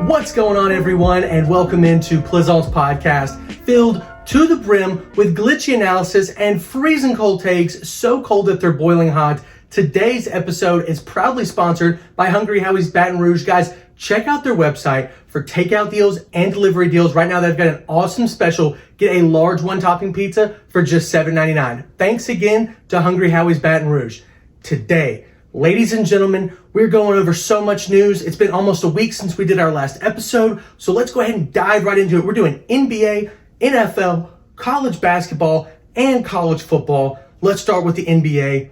What's going on, everyone, and welcome into Plizont's podcast, filled to the brim with glitchy analysis and freezing cold takes, so cold that they're boiling hot. Today's episode is proudly sponsored by Hungry Howie's Baton Rouge. Guys, check out their website for takeout deals and delivery deals. Right now, they've got an awesome special. Get a large one-topping pizza for just $7.99. Thanks again to Hungry Howie's Baton Rouge. Today, ladies and gentlemen, we're going over so much news. It's been almost a week since we did our last episode, so let's go ahead and dive right into it. We're doing NBA, NFL, college basketball, and college football. Let's start with the NBA.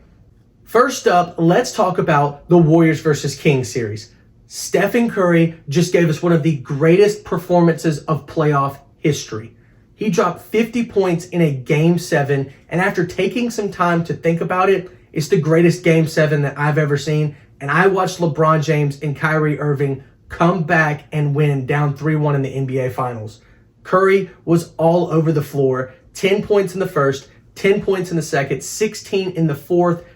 First up, let's talk about the Warriors versus Kings series. Stephen Curry just gave us one of the greatest performances of playoff history. He dropped 50 points in a Game 7, and after taking some time to think about it, it's the greatest Game 7 that I've ever seen. And I watched LeBron James and Kyrie Irving come back and win down 3-1 in the NBA Finals. Curry was all over the floor. 10 points in the first, 10 points in the second, 16 in the fourth,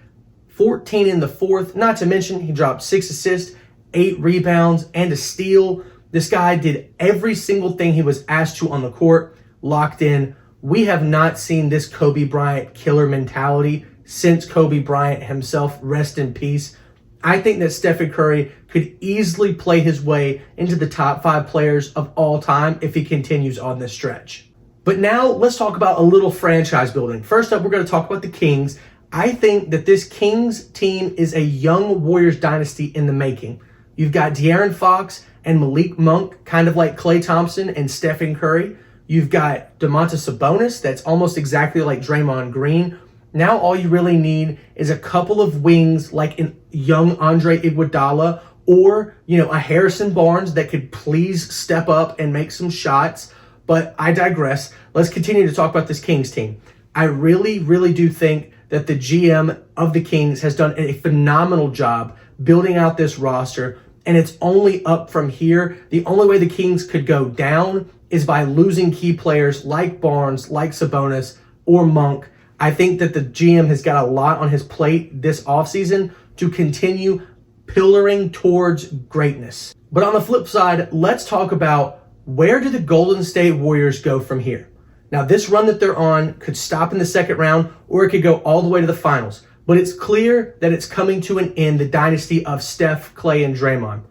14 in the fourth. Not to mention, he dropped 6 assists, 8 rebounds, and a steal. This guy did every single thing he was asked to on the court, locked in. We have not seen this Kobe Bryant killer mentality since Kobe Bryant himself, rest in peace. I think that Stephen Curry could easily play his way into the top 5 players of all time if he continues on this stretch. But now let's talk about a little franchise building. First up, we're going to talk about the Kings. I think that this Kings team is a young Warriors dynasty in the making. You've got De'Aaron Fox and Malik Monk, kind of like Klay Thompson and Stephen Curry. You've got Domantas Sabonis, that's almost exactly like Draymond Green. Now all you really need is a couple of wings like a young Andre Iguodala or, a Harrison Barnes that could please step up and make some shots. But I digress. Let's continue to talk about this Kings team. I really, really do think that the GM of the Kings has done a phenomenal job building out this roster, and it's only up from here. The only way the Kings could go down is by losing key players like Barnes, like Sabonis, or Monk. I think that the GM has got a lot on his plate this offseason to continue pillaring towards greatness. But on the flip side, let's talk about where do the Golden State Warriors go from here? Now, this run that they're on could stop in the second round, or it could go all the way to the finals. But it's clear that it's coming to an end, the dynasty of Steph, Klay, and Draymond.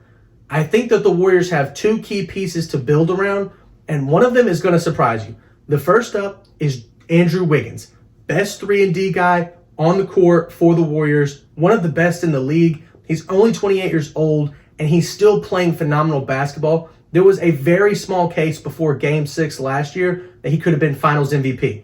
I think that the Warriors have 2 key pieces to build around, and one of them is going to surprise you. The first up is Andrew Wiggins. Best 3-and-D guy on the court for the Warriors, one of the best in the league. He's only 28 years old, and he's still playing phenomenal basketball. There was a very small case before Game 6 last year that he could have been Finals MVP.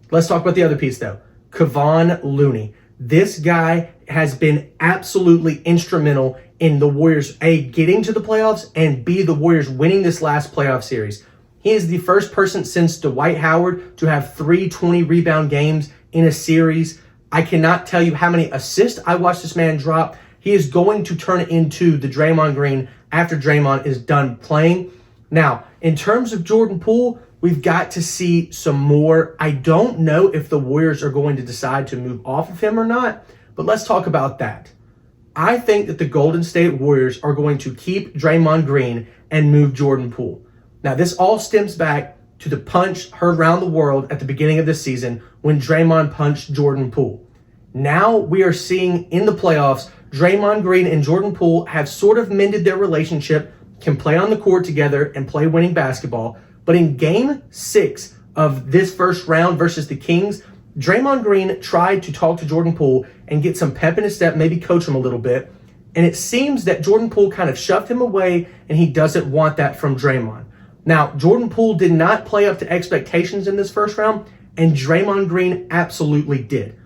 Let's talk about the other piece, though. Kevon Looney. This guy has been absolutely instrumental in the Warriors, A, getting to the playoffs, and B, the Warriors winning this last playoff series. He is the first person since Dwight Howard to have 3 20-rebound games in a series. I cannot tell you how many assists I watched this man drop. He is going to turn into the Draymond Green after Draymond is done playing. Now, in terms of Jordan Poole, we've got to see some more. I don't know if the Warriors are going to decide to move off of him or not, but let's talk about that. I think that the Golden State Warriors are going to keep Draymond Green and move Jordan Poole. Now, this all stems back to the punch heard around the world at the beginning of the season when Draymond punched Jordan Poole. Now we are seeing in the playoffs, Draymond Green and Jordan Poole have sort of mended their relationship, can play on the court together and play winning basketball. But in Game 6 of this first round versus the Kings, Draymond Green tried to talk to Jordan Poole and get some pep in his step, maybe coach him a little bit. And it seems that Jordan Poole kind of shoved him away, and he doesn't want that from Draymond. Now, Jordan Poole did not play up to expectations in this first round, and Draymond Green absolutely did.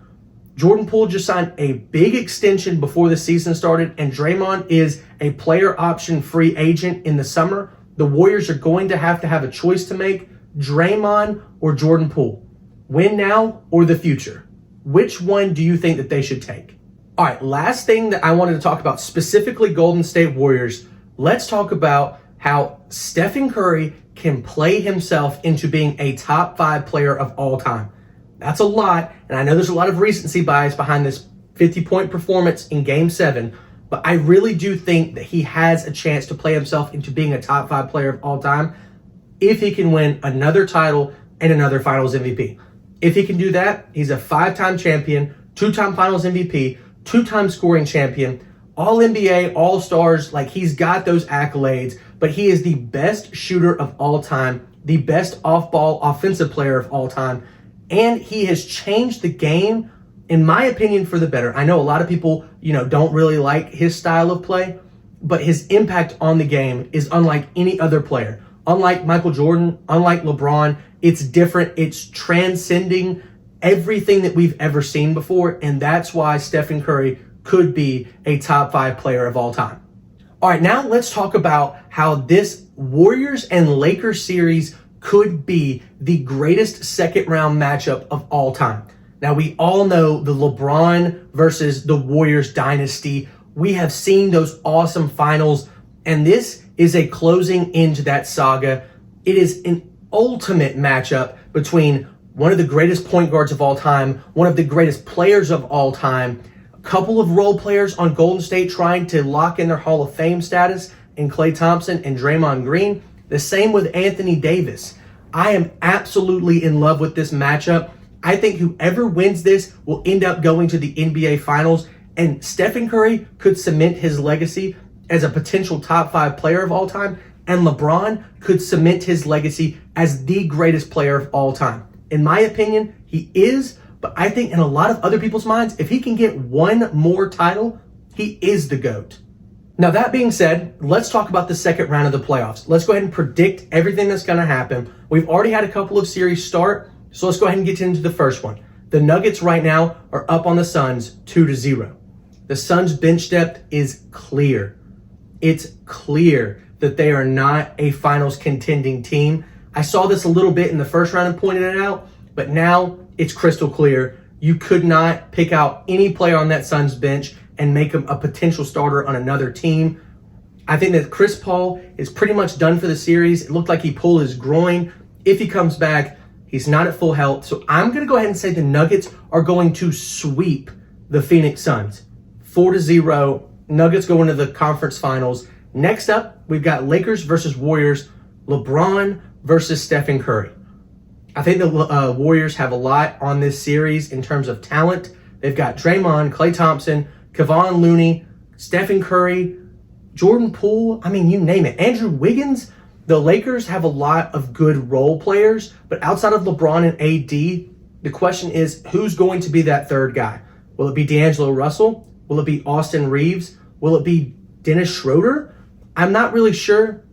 Jordan Poole just signed a big extension before the season started, and Draymond is a player option free agent in the summer. The Warriors are going to have a choice to make, Draymond or Jordan Poole. Win now or the future? Which one do you think that they should take? All right, last thing that I wanted to talk about, specifically Golden State Warriors, let's talk about how Stephen Curry can play himself into being a top 5 player of all time. That's a lot, and I know there's a lot of recency bias behind this 50-point performance in Game 7, but I really do think that he has a chance to play himself into being a top 5 player of all time if he can win another title and another Finals MVP. If he can do that, he's a 5-time champion, 2-time Finals MVP, 2-time scoring champion, all NBA, all stars. Like, he's got those accolades, but he is the best shooter of all time, the best off-ball offensive player of all time, and he has changed the game, in my opinion, for the better. I know a lot of people, don't really like his style of play, but his impact on the game is unlike any other player. Unlike Michael Jordan, unlike LeBron, it's different. It's transcending everything that we've ever seen before, and that's why Stephen Curry could be a top 5 player of all time. All right, now let's talk about how this Warriors and Lakers series could be the greatest second-round matchup of all time. Now, we all know the LeBron versus the Warriors dynasty. We have seen those awesome finals, and this is a closing into that saga. It is an ultimate matchup between one of the greatest point guards of all time, one of the greatest players of all time, a couple of role players on Golden State trying to lock in their Hall of Fame status in Klay Thompson and Draymond Green. The same with Anthony Davis. I am absolutely in love with this matchup. I think whoever wins this will end up going to the NBA Finals, and Stephen Curry could cement his legacy as a potential top 5 player of all time, and LeBron could cement his legacy as the greatest player of all time. In my opinion, he is, but I think in a lot of other people's minds, if he can get one more title, he is the GOAT. Now, that being said, let's talk about the second round of the playoffs. Let's go ahead and predict everything that's going to happen. We've already had a couple of series start, so let's go ahead and get into the first one. The Nuggets right now are up on the Suns 2-0. The Suns' bench depth is clear. It's clear that they are not a finals contending team. I saw this a little bit in the first round and pointed it out, but now it's crystal clear. You could not pick out any player on that Suns bench and make him a potential starter on another team. I think that Chris Paul is pretty much done for the series. It looked like he pulled his groin. If he comes back, he's not at full health. So I'm going to go ahead and say the Nuggets are going to sweep the Phoenix Suns. 4-0. Nuggets go into the conference finals. Next up, we've got Lakers versus Warriors. LeBron versus Stephen Curry. I think the Warriors have a lot on this series in terms of talent. They've got Draymond, Klay Thompson, Kevon Looney, Stephen Curry, Jordan Poole. I mean, you name it. Andrew Wiggins. The Lakers have a lot of good role players, but outside of LeBron and AD, the question is, who's going to be that third guy? Will it be D'Angelo Russell? Will it be Austin Reeves? Will it be Dennis Schroeder? I'm not really sure.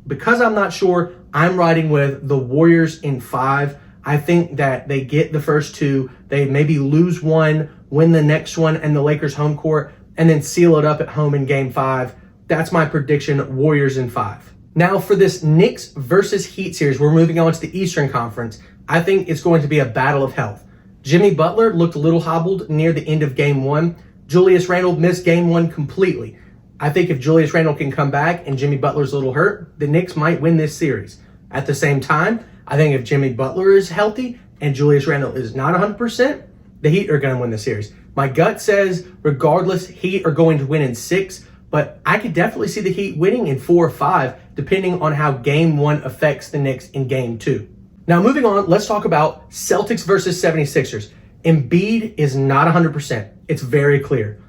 Because I'm not sure, I'm riding with the Warriors in 5. I think that they get the first 2. They maybe lose one, win the next one, and the Lakers home court, and then seal it up at home in Game 5. That's my prediction, Warriors in 5. Now for this Knicks versus Heat series, we're moving on to the Eastern Conference. I think it's going to be a battle of health. Jimmy Butler looked a little hobbled near the end of Game 1. Julius Randle missed Game 1 completely. I think if Julius Randle can come back and Jimmy Butler's a little hurt, the Knicks might win this series. At the same time, I think if Jimmy Butler is healthy and Julius Randle is not 100%, the Heat are going to win the series. My gut says, regardless, Heat are going to win in 6, but I could definitely see the Heat winning in 4 or 5, depending on how Game 1 affects the Knicks in Game 2. Now, moving on, let's talk about Celtics versus 76ers. Embiid is not 100%. It's very clear.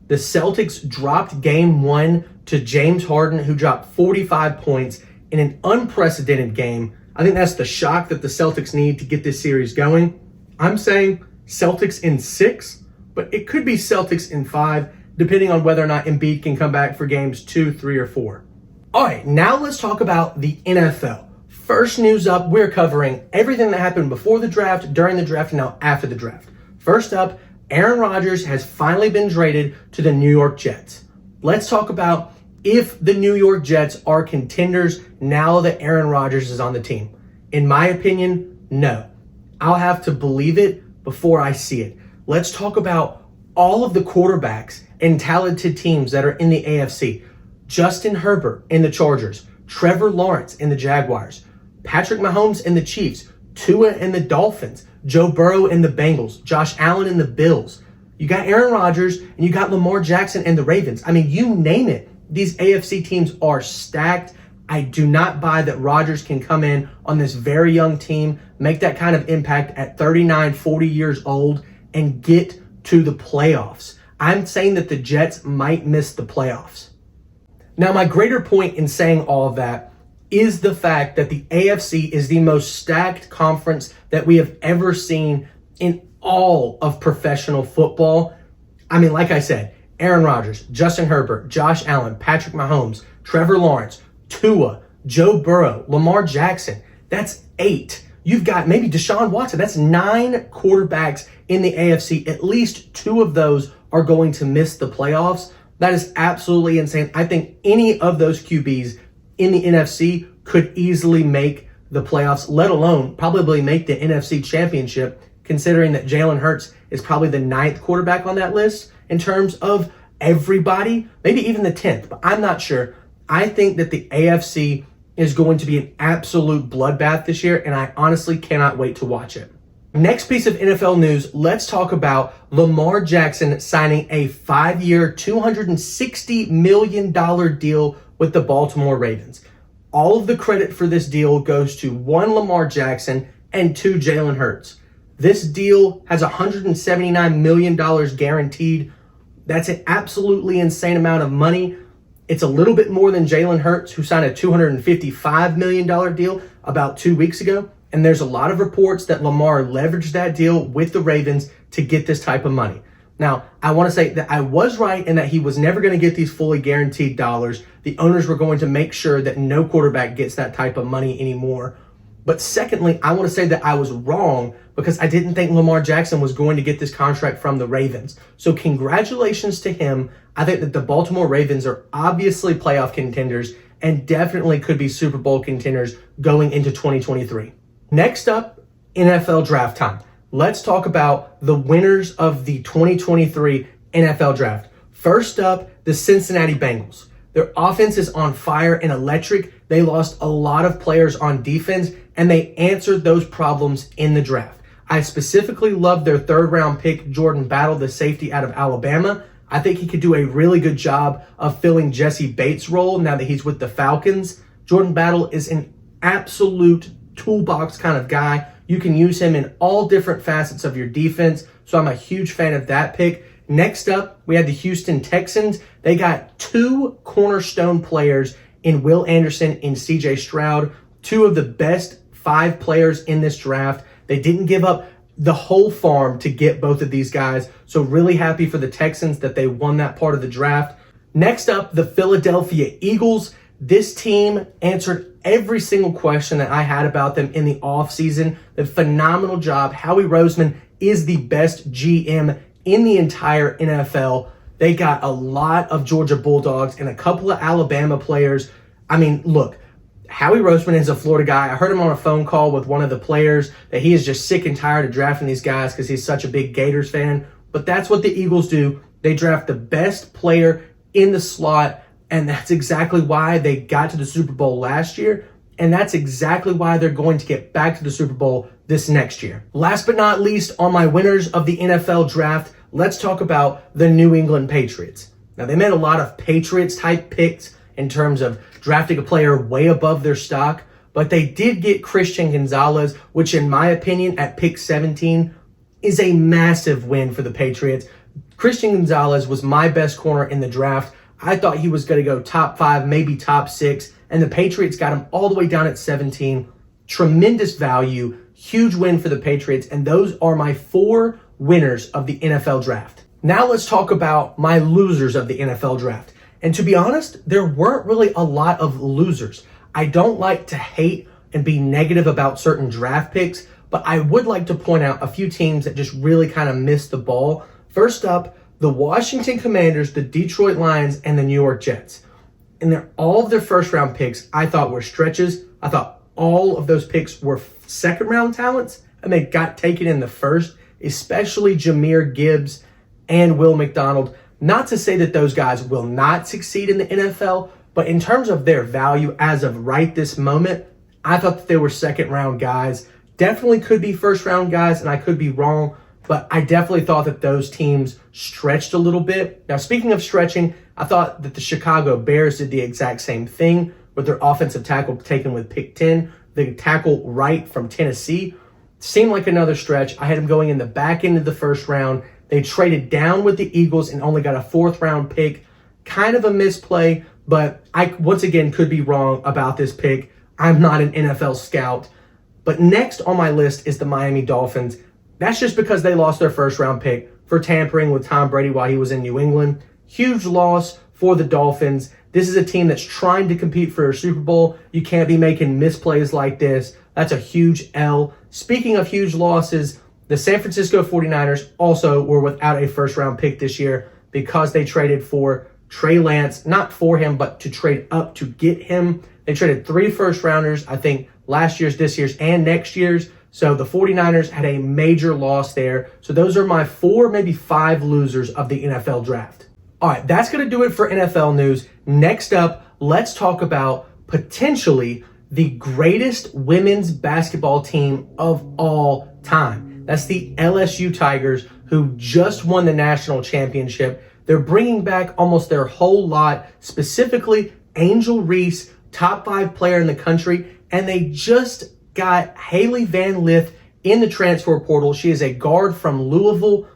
The Celtics dropped Game 1 to James Harden, who dropped 45 points in an unprecedented game. I think that's the shock that the Celtics need to get this series going. I'm saying Celtics in 6, but it could be Celtics in 5, depending on whether or not Embiid can come back for games 2, 3, or 4. All right, now let's talk about the NFL. First news up, we're covering everything that happened before the draft, during the draft, and now after the draft. First up, Aaron Rodgers has finally been traded to the New York Jets. Let's talk about if the New York Jets are contenders now that Aaron Rodgers is on the team. In my opinion, no. I'll have to believe it before I see it. Let's talk about all of the quarterbacks and talented teams that are in the AFC. Justin Herbert in the Chargers, Trevor Lawrence in the Jaguars, Patrick Mahomes in the Chiefs, Tua in the Dolphins, Joe Burrow in the Bengals, Josh Allen in the Bills, You got Aaron Rodgers, and you got Lamar Jackson and the Ravens. I mean, you name it. These AFC teams are stacked. I do not buy that Rodgers can come in on this very young team, make that kind of impact at 39, 40 years old, and get to the playoffs. I'm saying that the Jets might miss the playoffs. Now, my greater point in saying all of that is the fact that the AFC is the most stacked conference that we have ever seen in all of professional football. I mean, like I said, Aaron Rodgers, Justin Herbert, Josh Allen, Patrick Mahomes, Trevor Lawrence, Tua, Joe Burrow, Lamar Jackson. That's 8. You've got maybe Deshaun Watson. That's 9 quarterbacks in the AFC. At least 2 of those are going to miss the playoffs. That is absolutely insane. I think any of those QBs in the NFC could easily make the playoffs, let alone probably make the NFC Championship, considering that Jalen Hurts is probably the 9th quarterback on that list in terms of everybody, maybe even the 10th, but I'm not sure. I think that the AFC is going to be an absolute bloodbath this year, and I honestly cannot wait to watch it. Next piece of NFL news, let's talk about Lamar Jackson signing a 5-year, $260 million deal with the Baltimore Ravens. All of the credit for this deal goes to 1, Lamar Jackson, and 2, Jalen Hurts. This deal has $179 million guaranteed. That's an absolutely insane amount of money. It's a little bit more than Jalen Hurts, who signed a $255 million deal about 2 weeks ago. And there's a lot of reports that Lamar leveraged that deal with the Ravens to get this type of money. Now, I want to say that I was right in that he was never going to get these fully guaranteed dollars. The owners were going to make sure that no quarterback gets that type of money anymore. But secondly, I want to say that I was wrong because I didn't think Lamar Jackson was going to get this contract from the Ravens. So congratulations to him. I think that the Baltimore Ravens are obviously playoff contenders and definitely could be Super Bowl contenders going into 2023. Next up, NFL draft time. Let's talk about the winners of the 2023 NFL draft. First up, the Cincinnati Bengals. Their offense is on fire and electric. They lost a lot of players on defense, and they answered those problems in the draft. I specifically love their 3rd round pick, Jordan Battle, the safety out of Alabama. I think he could do a really good job of filling Jesse Bates' role now that he's with the Falcons. Jordan Battle is an absolute toolbox kind of guy. You can use him in all different facets of your defense, so I'm a huge fan of that pick. Next up, we had the Houston Texans. They got 2 cornerstone players in Will Anderson and CJ Stroud, 2 of the best 5 players in this draft. They didn't give up the whole farm to get both of these guys, so really happy for the Texans that they won that part of the draft. Next up, the Philadelphia Eagles. This team answered every single question that I had about them in the offseason. A phenomenal job. Howie Roseman is the best GM in the entire NFL. They got a lot of Georgia Bulldogs and a couple of Alabama players. I mean, look, Howie Roseman is a Florida guy. I heard him on a phone call with one of the players that he is just sick and tired of drafting these guys because he's such a big Gators fan. But that's what the Eagles do. They draft the best player in the slot, and that's exactly why they got to the Super Bowl last year, and that's exactly why they're going to get back to the Super Bowl this next year. Last but not least, on my winners of the NFL draft, let's talk about the New England Patriots. Now, they made a lot of Patriots-type picks in terms of drafting a player way above their stock, but they did get Christian Gonzalez, which in my opinion, at pick 17, is a massive win for the Patriots. Christian Gonzalez was my best corner in the draft. I thought he was going to go top 5, maybe top 6, and the Patriots got him all the way down at 17. Tremendous value, huge win for the Patriots, and those are my 4 winners of the NFL draft. Now let's talk about my losers of the NFL draft. And to be honest, there weren't really a lot of losers. I don't like to hate and be negative about certain draft picks, but I would like to point out a few teams that just really kind of missed the ball. First up, the Washington Commanders, the Detroit Lions, and the New York Jets. And all of their first round picks I thought were stretches. I thought all of those picks were second round talents, and they got taken in the first, especially Jahmyr Gibbs and Will McDonald. Not to say that those guys will not succeed in the NFL, but in terms of their value as of right this moment, I thought that they were second round guys. Definitely could be first round guys, and I could be wrong. but I definitely thought that those teams stretched a little bit. Now, speaking of stretching, I thought that the Chicago Bears did the exact same thing with their offensive tackle taken with pick 10. The tackle right from Tennessee seemed like another stretch. I had him going in the back end of the first round. They traded down with the Eagles and only got a 4th round pick. Kind of a misplay, but I, once again, could be wrong about this pick. I'm not an NFL scout. But next on my list is the Miami Dolphins. That's just because they lost their 1st round pick for tampering with Tom Brady while he was in New England. Huge loss for the Dolphins. This is a team that's trying to compete for a Super Bowl. You can't be making misplays like this. That's a huge L. Speaking of huge losses, the San Francisco 49ers also were without a 1st round pick this year because they traded for Trey Lance, not for him, but to trade up to get him. They traded 3 first rounders, I think last year's, this year's, and next year's. So the 49ers had a major loss there. So those are my 4, maybe 5 losers of the NFL draft. All right, that's going to do it for NFL news. Next up, let's talk about potentially the greatest women's basketball team of all time. That's the LSU Tigers, who just won the national championship. They're bringing back almost their whole lot, specifically Angel Reese, top 5 player in the country, and they just got Haley Van Lith in the transfer portal. She is a guard from Louisville.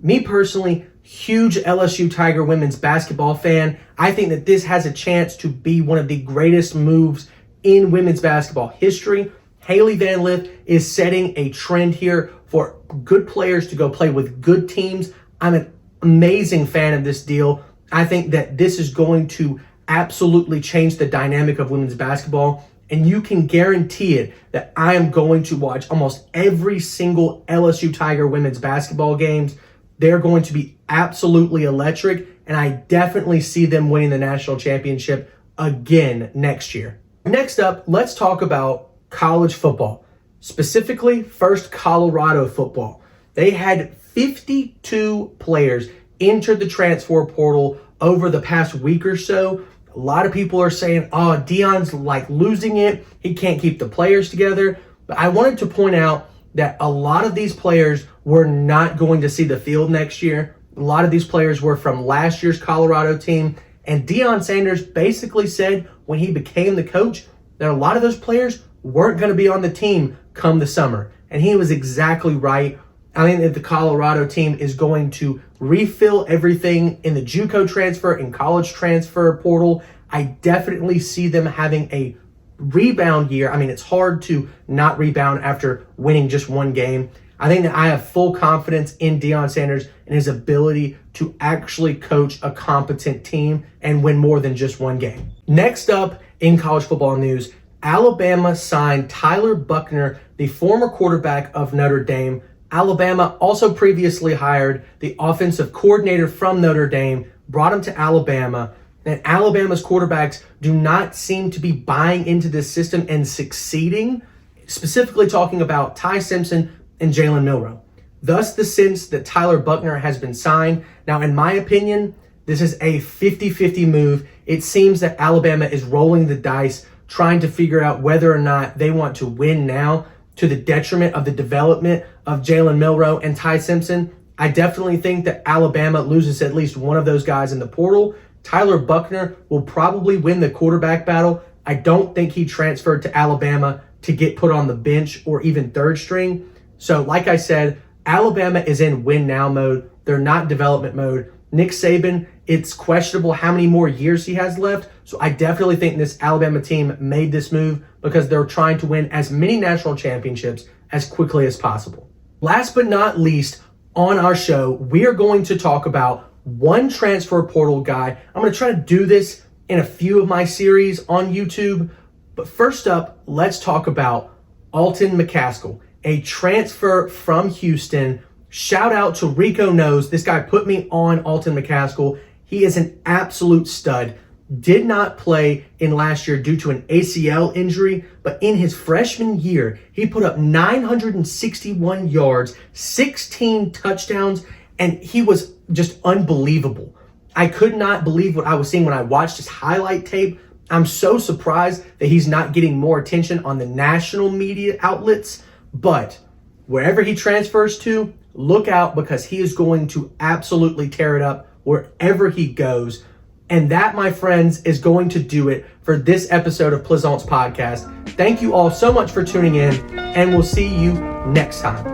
Me personally, huge LSU Tiger women's basketball fan. I think that this has a chance to be one of the greatest moves in women's basketball history. Haley Van Lith is setting a trend here for good players to go play with good teams. I'm an amazing fan of this deal. I think that this is going to absolutely change the dynamic of women's basketball. And you can guarantee it that I am going to watch almost every single LSU Tiger women's basketball games. They're going to be absolutely electric, and I definitely see them winning the national championship again next year. Next up, let's talk about college football, specifically first Colorado football. They had 52 players enter the transfer portal over the past week or so. A lot of people are saying, oh, Deion's like losing it. He can't keep the players together. But I wanted to point out that a lot of these players were not going to see the field next year. A lot of these players were from last year's Colorado team. And Deion Sanders basically said when he became the coach that a lot of those players weren't going to be on the team come the summer. And he was exactly right. I think that the Colorado team is going to refill everything in the JUCO transfer and college transfer portal. I definitely see them having a rebound year. I mean, it's hard to not rebound after winning just one game. I think that I have full confidence in Deion Sanders and his ability to actually coach a competent team and win more than just one game. Next up in college football news, Alabama signed Tyler Buchner, the former quarterback of Notre Dame. Alabama also previously hired the offensive coordinator from Notre Dame, brought him to Alabama, and Alabama's quarterbacks do not seem to be buying into this system and succeeding, specifically talking about Ty Simpson and Jalen Milroe. Thus, the sense that Tyler Buchner has been signed. Now, in my opinion, this is a 50-50 move. It seems that Alabama is rolling the dice, trying to figure out whether or not they want to win now to the detriment of the development of Jalen Milroe and Ty Simpson. I definitely think that Alabama loses at least one of those guys in the portal. Tyler Buchner will probably win the quarterback battle. I don't think he transferred to Alabama to get put on the bench or even third string. So like I said, Alabama is in win now mode. They're not development mode. Nick Saban, it's questionable how many more years he has left. So I definitely think this Alabama team made this move because they're trying to win as many national championships as quickly as possible. Last but not least, on our show, we are going to talk about one transfer portal guy. I'm going to try to do this in a few of my series on YouTube. But first up, let's talk about Alton McCaskill, a transfer from Houston. Shout out to Rico Knows. This guy put me on Alton McCaskill. He is an absolute stud. Did not play in last year due to an ACL injury, but in his freshman year, he put up 961 yards, 16 touchdowns, and he was just unbelievable. I could not believe what I was seeing when I watched his highlight tape. I'm so surprised that he's not getting more attention on the national media outlets, but wherever he transfers to, look out because he is going to absolutely tear it up wherever he goes. And that, my friends, is going to do it for this episode of Plizont's podcast. Thank you all so much for tuning in, and we'll see you next time.